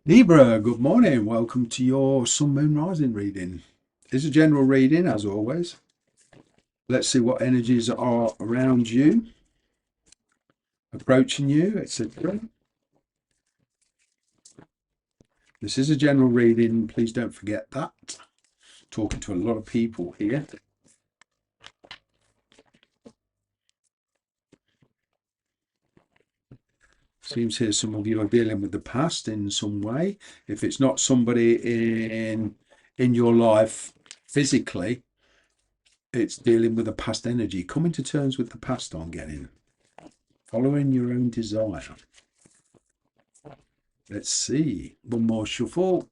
Libra, good morning. Welcome to your Sun Moon Rising reading. It's a general reading, as always. Let's see what energies are around you, approaching you, etc. This is a general reading. Please don't forget that. Talking to a lot of people here. Seems here some of you are dealing with the past in some way. If it's not somebody in your life physically, it's dealing with the past energy. Coming to terms with the past, I'm getting. Following your own desire. Let's see. One more shuffle.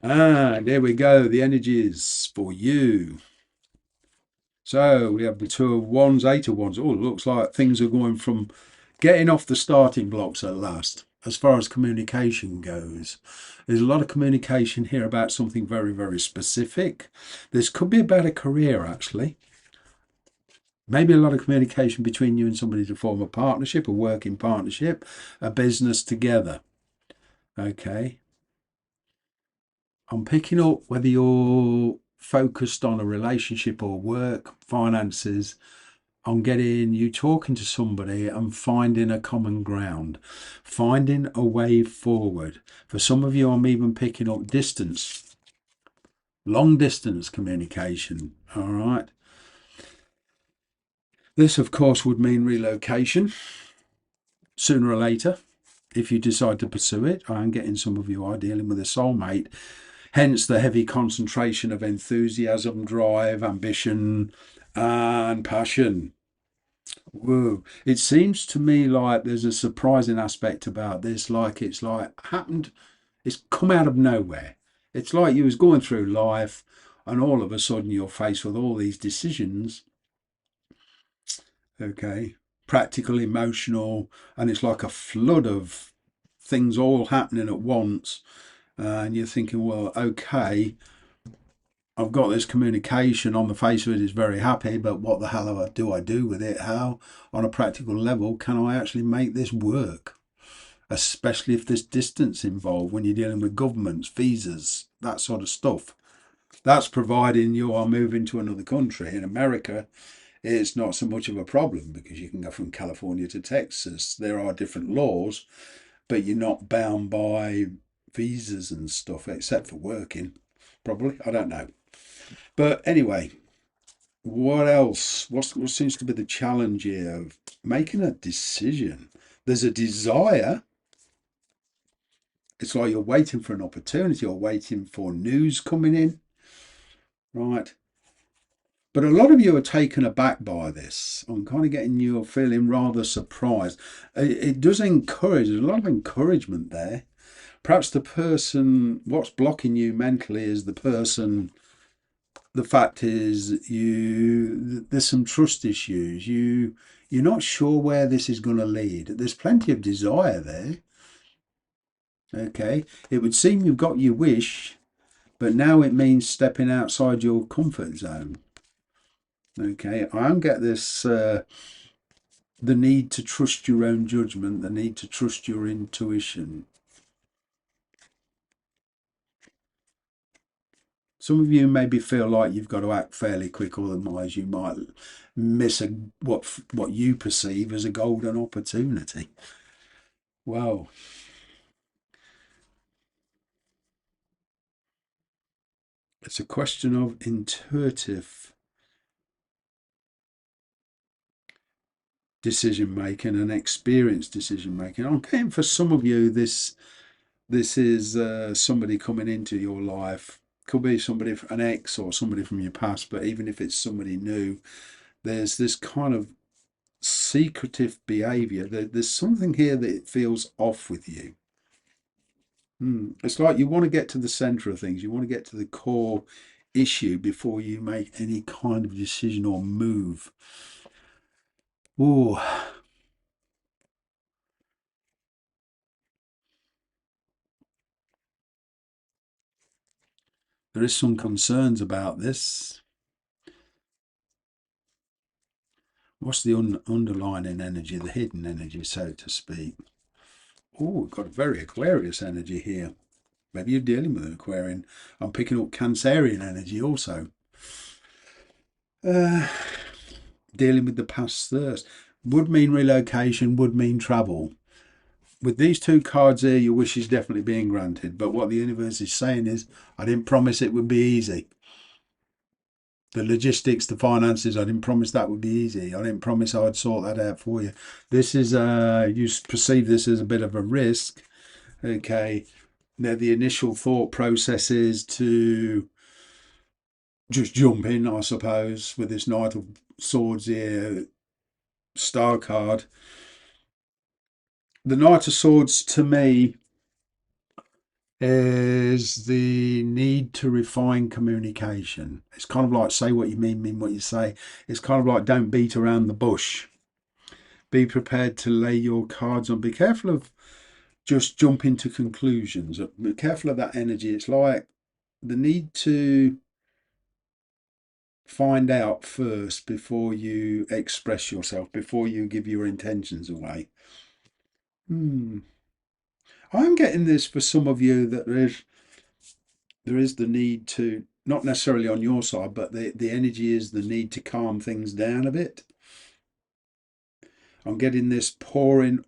There we go. The energies for you. So we have the Two of Wands, Eight of Wands. Oh, it looks like things are going from getting off the starting blocks at last, as far as communication goes. There's a lot of communication here about something very, very specific. This could be about a career, actually. Maybe a lot of communication between you and somebody to form a partnership, a working partnership, a business together. Okay. I'm picking up whether you're focused on a relationship or work, finances, on getting you talking to somebody and finding a common ground, finding a way forward. For some of you, I'm even picking up distance, long distance communication. All right. This, of course, would mean relocation sooner or later if you decide to pursue it. I'm getting some of you are dealing with a soulmate. Hence the heavy concentration of enthusiasm, drive, ambition, and passion. Whoa. It seems to me like there's a surprising aspect about this, like it's like happened, it's come out of nowhere. It's like you was going through life and all of a sudden you're faced with all these decisions, okay, practical, emotional, and it's like a flood of things all happening at once. And you're thinking, well, okay, I've got this communication on the face of it is very happy, but what the hell do I do with it? How, on a practical level, can I actually make this work? Especially if there's distance involved when you're dealing with governments, visas, that sort of stuff. That's providing you are moving to another country. In America, it's not so much of a problem because you can go from California to Texas. There are different laws, but you're not bound by visas and stuff except for working. Probably. I don't know. But anyway, what else? What seems to be the challenge here of making a decision? There's a desire. It's like you're waiting for an opportunity or waiting for news coming in, right? But a lot of you are taken aback by this. I'm kind of getting you feeling rather surprised. It does encourage, there's a lot of encouragement there. Perhaps the person, what's blocking you mentally is the person. The fact is there's some trust issues. You're not sure where this is going to lead. There's plenty of desire there. Okay. It would seem you've got your wish, but now it means stepping outside your comfort zone. Okay. I don't get this the need to trust your own judgment, the need to trust your intuition. Some of you maybe feel like you've got to act fairly quick, otherwise you might miss what you perceive as a golden opportunity. Well, it's a question of intuitive decision making and experienced decision making. I'm getting for some of you this is somebody coming into your life. Could be somebody, an ex or somebody from your past, but even if it's somebody new, there's this kind of secretive behavior. There's something here that feels off with you. It's like you want to get to the center of things. You want to get to the core issue before you make any kind of decision or move. Oh, there is some concerns about this. What's the underlying energy, the hidden energy, so to speak? Oh, we've got a very Aquarius energy here. Maybe you're dealing with an Aquarian. I'm picking up Cancerian energy also. Uh, Dealing with the past thirst. Would mean relocation, would mean travel. With these two cards here, your wish is definitely being granted. But what the universe is saying is, I didn't promise it would be easy. The logistics, the finances, I didn't promise that would be easy. I didn't promise I'd sort that out for you. This is, you perceive this as a bit of a risk. Okay. Now, the initial thought process is to just jump in, I suppose, with this Knight of Swords here, star card. The Knight of Swords to me is the need to refine communication. It's kind of like say what you mean what you say. It's kind of like don't beat around the bush. Be prepared to lay your cards on. Be careful of just jumping to conclusions. Be careful of that energy. It's like the need to find out first before you express yourself, before you give your intentions away. I'm getting this for some of you that there is the need to, not necessarily on your side, but the energy is the need to calm things down a bit. I'm getting this pouring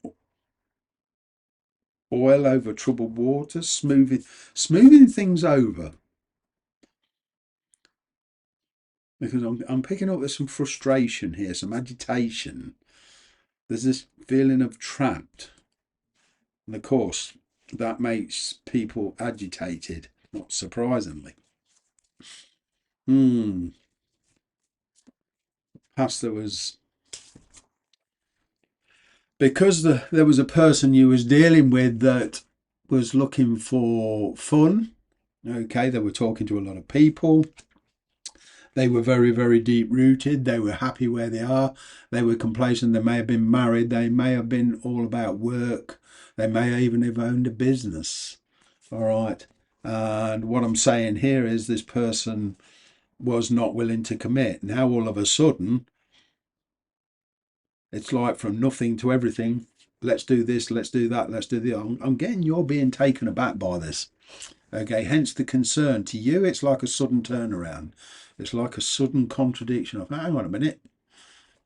oil over troubled water, smoothing things over. Because I'm picking up there's some frustration here, some agitation. There's this feeling of trapped. And of course, that makes people agitated, not surprisingly. Perhaps there was, because there was a person you was dealing with that was looking for fun. Okay, they were talking to a lot of people. They were very, very deep rooted. They were happy where they are. They were complacent. They may have been married. They may have been all about work. They may even have owned a business. All right. And what I'm saying here is this person was not willing to commit. Now, all of a sudden, it's like from nothing to everything. Let's do this, let's do that, let's do the. I'm getting you're being taken aback by this. Okay, hence the concern. To you, it's like a sudden turnaround. It's like a sudden contradiction of, hang on a minute,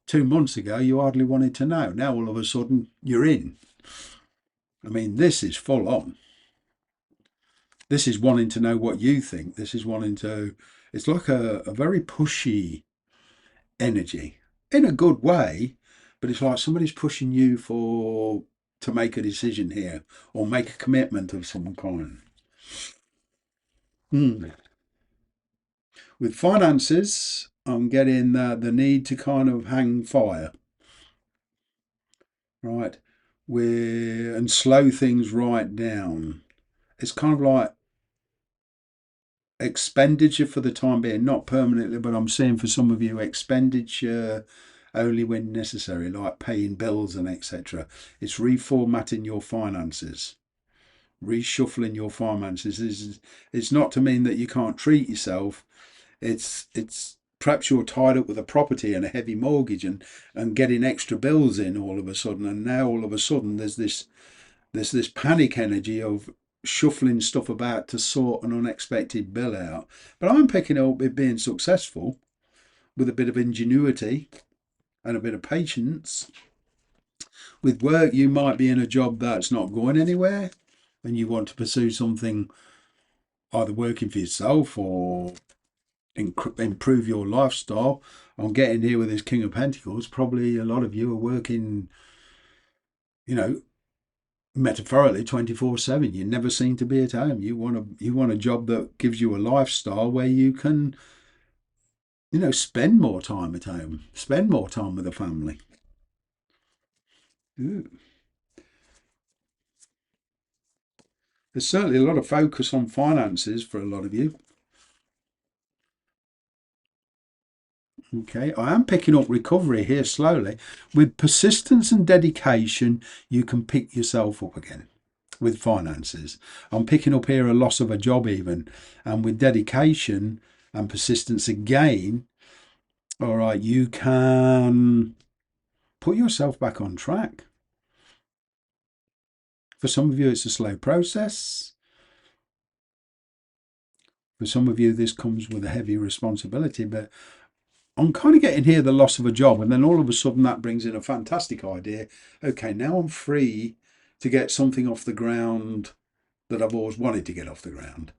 2 months ago you hardly wanted to know. Now all of a sudden you're in. I mean, this is full on. This is wanting to know what you think. This is wanting to, it's like a very pushy energy in a good way, but it's like somebody's pushing you to make a decision here or make a commitment of some kind. With finances, I'm getting the need to kind of hang fire, right? And slow things right down. It's kind of like expenditure for the time being, not permanently, but I'm seeing for some of you expenditure only when necessary, like paying bills and etc. It's reformatting your finances, reshuffling your finances. It's not to mean that you can't treat yourself. It's perhaps you're tied up with a property and a heavy mortgage and getting extra bills in all of a sudden, and now all of a sudden there's this panic energy of shuffling stuff about to sort an unexpected bill out. But I'm picking up it being successful with a bit of ingenuity and a bit of patience. With work, you might be in a job that's not going anywhere and you want to pursue something either working for yourself or improve your lifestyle. I'm getting here with this King of Pentacles. Probably a lot of you are working, you know, metaphorically 24/7. You never seem to be at home. You want a job that gives you a lifestyle where you can, spend more time at home, spend more time with the family. Ooh. There's certainly a lot of focus on finances for a lot of you. Okay, I am picking up recovery here slowly. With persistence and dedication, you can pick yourself up again. With finances, I'm picking up here a loss of a job even, and with dedication and persistence again, all right, you can put yourself back on track. For some of you, it's a slow process. For some of you, this comes with a heavy responsibility, but I'm kind of getting here the loss of a job, and then all of a sudden that brings in a fantastic idea. Okay, now I'm free to get something off the ground that I've always wanted to get off the ground.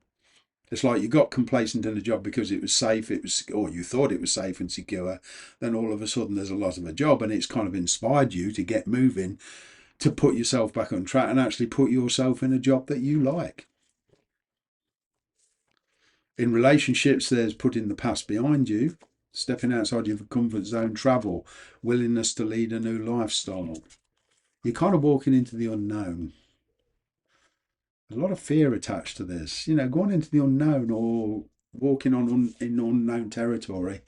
It's like you got complacent in a job because it was safe, or you thought it was safe and secure. Then all of a sudden there's a loss of a job, and it's kind of inspired you to get moving, to put yourself back on track and actually put yourself in a job that you like. In relationships, there's putting the past behind you, stepping outside your comfort zone, travel, willingness to lead a new lifestyle. You're kind of walking into the unknown. There's a lot of fear attached to this. Going into the unknown or walking in unknown territory,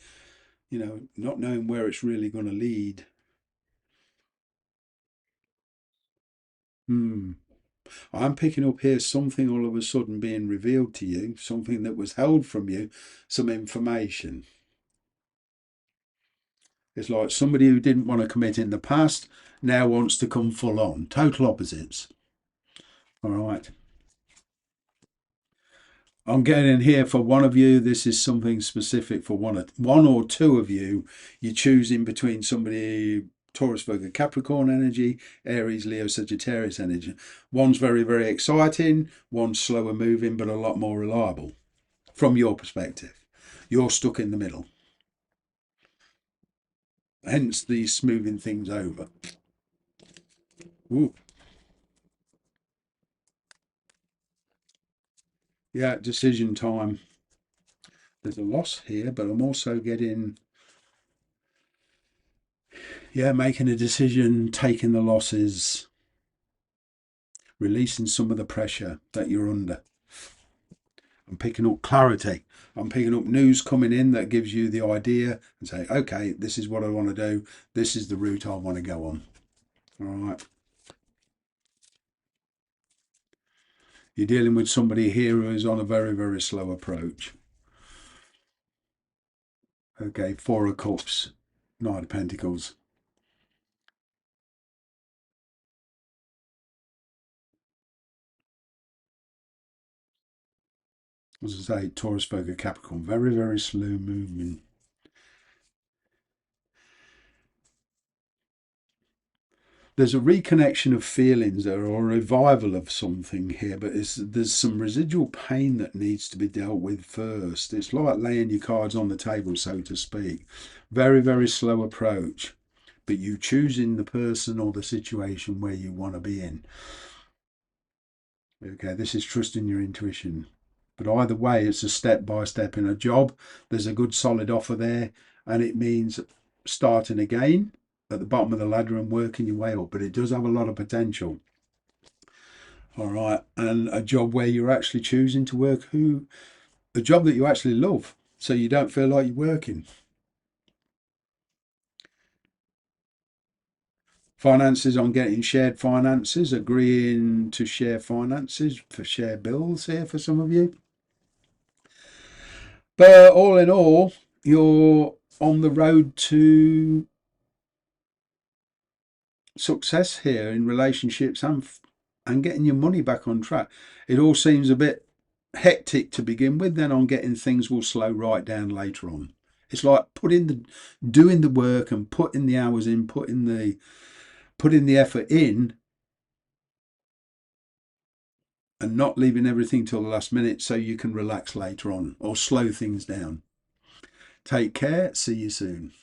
not knowing where it's really going to lead. I'm picking up here something all of a sudden being revealed to you, something that was held from you, some information. It's like somebody who didn't want to commit in the past now wants to come full on. Total opposites. All right. I'm getting in here for one of you. This is something specific for one or two of you. You're choosing between somebody Taurus, Virgo, Capricorn energy, Aries, Leo, Sagittarius energy. One's very, very exciting. One's slower moving, but a lot more reliable from your perspective. You're stuck in the middle. Hence the smoothing things over. Ooh. Yeah, decision time. There's a loss here, but I'm also getting, making a decision, taking the losses, releasing some of the pressure that you're under. I'm picking up clarity. I'm picking up news coming in that gives you the idea and say, okay, this is what I want to do. This is the route I want to go on. All right. You're dealing with somebody here who is on a very, very slow approach. Okay, Four of Cups, Knight of Pentacles. As I say, Taurus, Virgo, Capricorn, very, very slow movement. There's a reconnection of feelings there, or a revival of something here, but there's some residual pain that needs to be dealt with first. It's like laying your cards on the table, so to speak. Very, very slow approach, but you choosing the person or the situation where you want to be in. Okay, this is trusting your intuition. But either way, it's a step by step in a job. There's a good solid offer there, and it means starting again at the bottom of the ladder and working your way up. But it does have a lot of potential. All right, and a job where you're actually choosing to work a job that you actually love, so you don't feel like you're working. Finances on getting shared finances, agreeing to share finances for share bills here for some of you. But all in all, you're on the road to success here in relationships and getting your money back on track. It all seems a bit hectic to begin with, then on getting things will slow right down later on. It's like doing the work and putting the hours in, putting the effort in, and not leaving everything till the last minute so you can relax later on or slow things down. Take care. See you soon.